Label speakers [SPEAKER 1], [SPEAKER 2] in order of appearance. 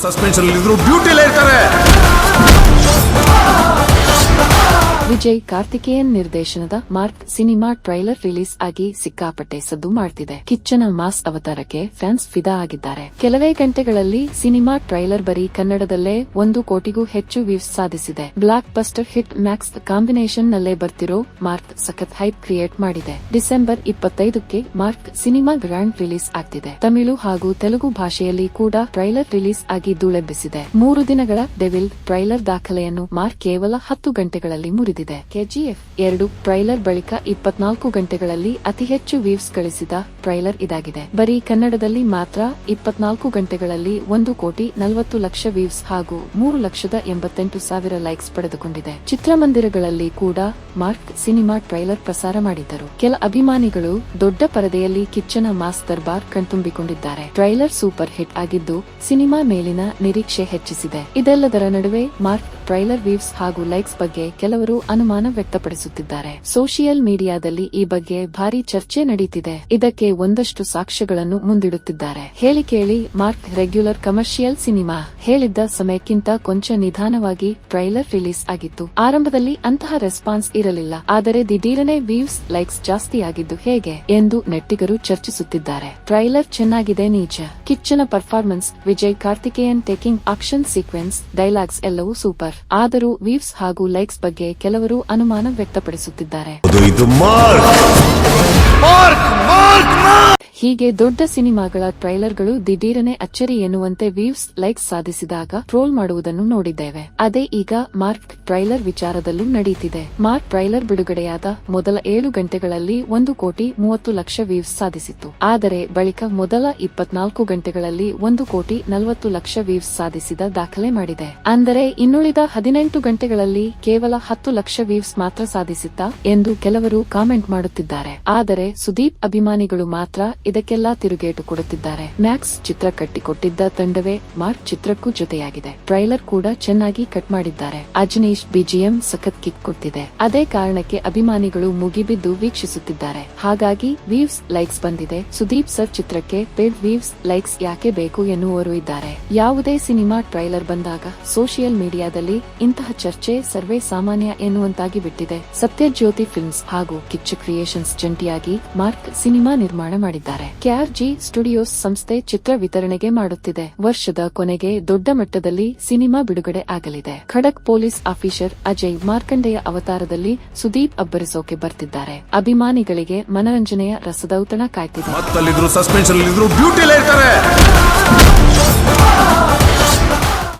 [SPEAKER 1] Suspension ಇದ್ರು ಡ್ಯೂಟಿಲೇ ಇರ್ತಾರೆ.
[SPEAKER 2] ವಿಜಯ್ ಕಾರ್ತಿಕೇಯನ್ ನಿರ್ದೇಶನದ ಮಾರ್ಕ್ ಸಿನಿಮಾ ಟ್ರೈಲರ್ ರಿಲೀಸ್ ಆಗಿ ಸಿಕ್ಕಾಪಟ್ಟೆ ಸದ್ದು ಮಾಡ್ತಿದೆ. ಕಿಚ್ಚನ ಮಾಸ್ ಅವತಾರಕ್ಕೆ ಫ್ಯಾನ್ಸ್ ಫಿದಾ ಆಗಿದ್ದಾರೆ. ಕೆಲವೇ ಗಂಟೆಗಳಲ್ಲಿ ಸಿನಿಮಾ ಟ್ರೈಲರ್ ಬರೀ ಕನ್ನಡದಲ್ಲೇ 1 ಕೋಟಿಗೂ ಹೆಚ್ಚು ವ್ಯೂಸ್ ಸಾಧಿಸಿದೆ. Blockbuster hit Max combination ನಲ್ಲೇ ಬರ್ತಿರೋ ಮಾರ್ಕ್ ಸಖತ್ ಹೈಪ್ ಕ್ರಿಯೇಟ್ ಮಾಡಿದೆ. ಡಿಸೆಂಬರ್ 25ಕ್ಕೆ ಮಾರ್ಕ್ ಸಿನಿಮಾ ಗ್ರ್ಯಾಂಡ್ ರಿಲೀಸ್ ಆಗ್ತಿದೆ. ತಮಿಳು ಹಾಗೂ ತೆಲುಗು ಭಾಷೆಯಲ್ಲಿ ಕೂಡ ಟ್ರೈಲರ್ ರಿಲೀಸ್ ಆಗಿ ಧೂಳೆಬ್ಬಿಸಿದೆ. 3 ದಿನಗಳ ಡೆವಿಲ್ ಟ್ರೈಲರ್ ದಾಖಲೆಯನ್ನು ಮಾರ್ಕ್ ಕೇವಲ 10 ಗಂಟೆಗಳಲ್ಲಿ ಮುರಿದಿದೆ. KGF 2 ಟ್ರೈಲರ್ ಬಳಿಕ 24 ಗಂಟೆಗಳಲ್ಲಿ ಅತಿ ಹೆಚ್ಚು ವ್ಯೂಸ್ ಗಳಿಸಿದ ಟ್ರೈಲರ್ ಇದಾಗಿದೆ. ಬರೀ ಕನ್ನಡದಲ್ಲಿ ಮಾತ್ರ 24 ಗಂಟೆಗಳಲ್ಲಿ 1,40,00,000 ವ್ಯೂಸ್ ಹಾಗೂ 3,88,000 ಲೈಕ್ಸ್ ಪಡೆದುಕೊಂಡಿದೆ. ಚಿತ್ರಮಂದಿರಗಳಲ್ಲಿ ಕೂಡ ಮಾರ್ಕ್ ಸಿನಿಮಾ ಟ್ರೈಲರ್ ಪ್ರಸಾರ ಮಾಡಿದ್ದರು. ಕೆಲ ಅಭಿಮಾನಿಗಳು ದೊಡ್ಡ ಪರದೆಯಲ್ಲಿ ಕಿಚ್ಚನ ಮಾಸ್ ದರ್ಬಾರ್ ಕಣ್ತುಂಬಿಕೊಂಡಿದ್ದಾರೆ. ಟ್ರೈಲರ್ ಸೂಪರ್ ಹಿಟ್ ಆಗಿದ್ದು ಸಿನಿಮಾ ಮೇಲಿನ ನಿರೀಕ್ಷೆ ಹೆಚ್ಚಿಸಿದೆ. ಇದೆಲ್ಲದರ ನಡುವೆ ಮಾರ್ಕ್ ಟ್ರೈಲರ್ ವ್ಯೂಸ್ ಹಾಗೂ ಲೈಕ್ಸ್ ಬಗ್ಗೆ ಕೆಲವರು ಅನುಮಾನ ವ್ಯಕ್ತಪಡಿಸುತ್ತಿದ್ದಾರೆ. ಸೋಷಿಯಲ್ ಮೀಡಿಯಾದಲ್ಲಿ ಈ ಬಗ್ಗೆ ಭಾರಿ ಚರ್ಚೆ ನಡೆಯುತ್ತಿದೆ. ಇದಕ್ಕೆ ಒಂದಷ್ಟು ಸಾಕ್ಷ್ಯಗಳನ್ನು ಮುಂದಿಡುತ್ತಿದ್ದಾರೆ. ಹೇಳಿ ಕೇಳಿ ಮಾರ್ಕ್ ರೆಗ್ಯುಲರ್ ಕಮರ್ಷಿಯಲ್ ಸಿನಿಮಾ ಹೇಳಿದ್ದ ಸಮಯಕ್ಕಿಂತ ಕೊಂಚ ನಿಧಾನವಾಗಿ ಟ್ರೈಲರ್ ರಿಲೀಸ್ ಆಗಿತ್ತು. ಆರಂಭದಲ್ಲಿ ಅಂತಹ ರೆಸ್ಪಾನ್ಸ್ ಇರಲಿಲ್ಲ. ಆದರೆ ದಿಢೀರನೆ ವ್ಯೂಸ್ ಲೈಕ್ಸ್ ಜಾಸ್ತಿ ಆಗಿದ್ದು ಹೇಗೆ ಎಂದು ನೆಟ್ಟಿಗರು ಚರ್ಚಿಸುತ್ತಿದ್ದಾರೆ. ಟ್ರೈಲರ್ ಚೆನ್ನಾಗಿದೆ ನಿಜ. ಕಿಚ್ಚನ performance, Vijay Karthikeyan taking action sequence, dialogues ಎಲ್ಲವೂ ಸೂಪರ್. ಆದರೂ ವ್ಯೂಸ್ ಹಾಗೂ ಲೈಕ್ಸ್ ಬಗ್ಗೆ ಕೆಲವರು ಅನುಮಾನ ವ್ಯಕ್ತಪಡಿಸುತ್ತಿದ್ದಾರೆ. ಹೀಗೆ ದೊಡ್ಡ ಸಿನಿಮಾಗಳ ಟ್ರೈಲರ್ಗಳು ದಿಢೀರನೆ ಅಚ್ಚರಿ ಎನ್ನುವಂತೆ ವ್ಯೂಸ್ ಲೈಕ್ಸ್ ಸಾಧಿಸಿದಾಗ ಟ್ರೋಲ್ ಮಾಡುವುದನ್ನು ನೋಡಿದ್ದೇವೆ. ಅದೇ ಈಗ ಮಾರ್ಕ್ ಟ್ರೈಲರ್ ವಿಚಾರದಲ್ಲೂ ನಡೆಯುತ್ತಿದೆ. ಮಾರ್ಕ್ ಟ್ರೈಲರ್ ಬಿಡುಗಡೆಯಾದ ಮೊದಲ 7 ಗಂಟೆಗಳಲ್ಲಿ 1,30,00,000 ವ್ಯೂಸ್ ಸಾಧಿಸಿತ್ತು. ಆದರೆ ಬಳಿಕ ಮೊದಲ 24 ಗಂಟೆಗಳಲ್ಲಿ 1,40,00,000 ವ್ಯೂಸ್ ಸಾಧಿಸಿದ ದಾಖಲೆ ಮಾಡಿದೆ. ಅಂದರೆ ಇನ್ನುಳಿದ 18 ಗಂಟೆಗಳಲ್ಲಿ ಕೇವಲ 10 ಲಕ್ಷ ವ್ಯೂಸ್ ಮಾತ್ರ ಸಾಧಿಸಿತ್ತ ಎಂದು ಕೆಲವರು ಕಾಮೆಂಟ್ ಮಾಡುತ್ತಿದ್ದಾರೆ. ಆದರೆ ಸುದೀಪ್ ಅಭಿಮಾನಿಗಳು ಮಾತ್ರ ಇದಕ್ಕೆಲ್ಲ ತಿರುಗೇಟು ಕೊಡುತ್ತಿದ್ದಾರೆ. ಮ್ಯಾಕ್ಸ್ ಚಿತ್ರ ಕಟ್ಟಿಕೊಟ್ಟಿದ್ದ ತಂಡವೇ ಮಾರ್ಕ್ ಚಿತ್ರಕ್ಕೂ ಜೊತೆಯಾಗಿದೆ. ಟ್ರೈಲರ್ ಕೂಡ ಚೆನ್ನಾಗಿ ಕಟ್ ಮಾಡಿದ್ದಾರೆ. ಅಜನೀಶ್ ಬಿಜಿಎಂ ಸಖತ್ ಕಿಕ್ ಕೊಡ್ತಿದೆ. ಅದೇ ಕಾರಣಕ್ಕೆ ಅಭಿಮಾನಿಗಳು ಮುಗಿಬಿದ್ದು ವೀಕ್ಷಿಸುತ್ತಿದ್ದಾರೆ. ಹಾಗಾಗಿ ವ್ಯೂಸ್ ಲೈಕ್ಸ್ ಬಂದಿದೆ. ಸುದೀಪ್ ಸರ್ ಚಿತ್ರಕ್ಕೆ ಪೇಡ್ ವ್ಯೂಸ್ ಲೈಕ್ಸ್ ಯಾಕೆ ಬೇಕು ಎನ್ನುವವರು ಇದ್ದಾರೆ. ಯಾವುದೇ ಸಿನಿಮಾ ಟ್ರೈಲರ್ ಬಂದಾಗ ಸೋಷಿಯಲ್ ಮೀಡಿಯಾದಲ್ಲಿ ಇಂತಹ ಚರ್ಚೆ ಸರ್ವೇ ಸಾಮಾನ್ಯ ಎನ್ನುವಂತಾಗಿ ಬಿಟ್ಟಿದೆ. ಸತ್ಯಜ್ಯೋತಿ ಫಿಲ್ಮ್ಸ್ ಹಾಗೂ ಕಿಚ್ಚ ಕ್ರಿಯೇಷನ್ಸ್ ಜಂಟಿಯಾಗಿ ಮಾರ್ಕ್ ಸಿನಿಮಾ ನಿರ್ಮಾಣ ಮಾಡಿದ್ದಾರೆ. KRG ಸ್ಟುಡಿಯೋಸ್ ಸಂಸ್ಥೆ ಚಿತ್ರ ವಿತರಣೆಗೆ ಮಾಡುತ್ತಿದೆ. ವರ್ಷದ ಕೊನೆಗೆ ದೊಡ್ಡ ಮಟ್ಟದಲ್ಲಿ ಸಿನಿಮಾ ಬಿಡುಗಡೆ ಆಗಲಿದೆ. ಖಡಕ್ ಪೊಲೀಸ್ ಆಫೀಸರ್ ಅಜಯ್ ಮಾರ್ಕಂಡೆಯ ಅವತಾರದಲ್ಲಿ ಸುದೀಪ್ ಅಬ್ಬರಿಸೋಕೆ ಬರ್ತಿದ್ದಾರೆ. ಅಭಿಮಾನಿಗಳಿಗೆ ಮನರಂಜನೆಯ ರಸದೌತಣ ಕಾಯ್ತಿದೆ.
[SPEAKER 1] ಮತ್ತಲ್ಲಿದ್ರು ಸಸ್ಪೆನ್ಷನ್ ಇದ್ರು ಡ್ಯೂಟಿಲೇ ಇರ್ತಾರೆ.